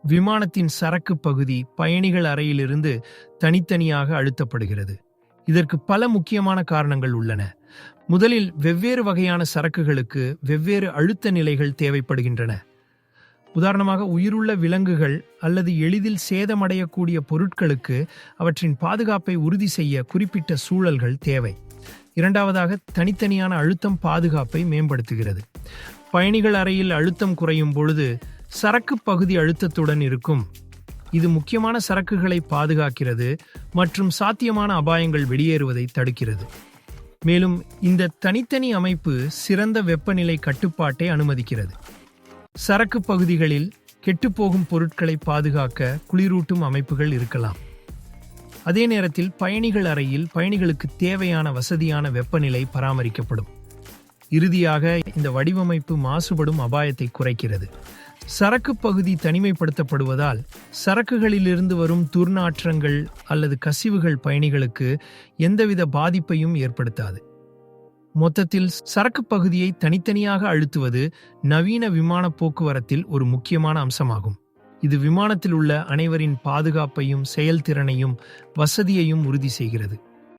விமானத்தின் சரக்கு பகுதி பயணிகள் அறையிலிருந்து தனித்தனியாக அழுத்தப்படுகிறது. இதற்கு பல முக்கியமான காரணங்கள் உள்ளன. முதலில் வெவ்வேறு வகையான சரக்குகளுக்கு வெவ்வேறு அழுத்த நிலைகள் தேவைப்படுகின்றன. உதாரணமாக, உயிருள்ள விலங்குகள் அல்லது எளிதில் சேதமடையக்கூடிய பொருட்களுக்கு அவற்றின் பாதுகாப்பை உறுதி செய்ய குறிப்பிட்ட சூழல்கள் தேவை. இரண்டாவதாக, தனித்தனியான அழுத்தம் பாதுகாப்பை மேம்படுத்துகிறது. பயணிகள் அறையில் அழுத்தம் குறையும் பொழுது சரக்கு பகுதி அழுத்தத்துடன் இருக்கும். இது முக்கியமான சரக்குகளை பாதுகாக்கிறது மற்றும் சாத்தியமான அபாயங்கள் வெளியேறுவதை தடுக்கிறது. மேலும் இந்த தனித்தனி அமைப்பு சிறந்த வெப்பநிலை கட்டுப்பாட்டை அனுமதிக்கிறது. சரக்கு பகுதிகளில் கெட்டுப்போகும் பொருட்களை பாதுகாக்க குளிரூட்டும் அமைப்புகள் இருக்கலாம். அதே நேரத்தில் பயணிகள் அறையில் பயணிகளுக்கு தேவையான வசதியான வெப்பநிலை பராமரிக்கப்படும். இறுதியாக, இந்த வடிவமைப்பு மாசுபடும் அபாயத்தை குறைக்கிறது. சரக்கு பகுதி தனிமைப்படுத்தப்படுவதால் சரக்குகளிலிருந்து வரும் துர்நாற்றங்கள் அல்லது கசிவுகள் பயணிகளுக்கு எந்தவித பாதிப்பையும் ஏற்படுத்தாது. மொத்தத்தில், சரக்கு பகுதியை தனித்தனியாக அழுத்துவது நவீன விமான போக்குவரத்தில் ஒரு முக்கியமான அம்சமாகும். இது விமானத்தில் உள்ள அனைவரின் பாதுகாப்பையும் செயல்திறனையும் வசதியையும் உறுதி செய்கிறது.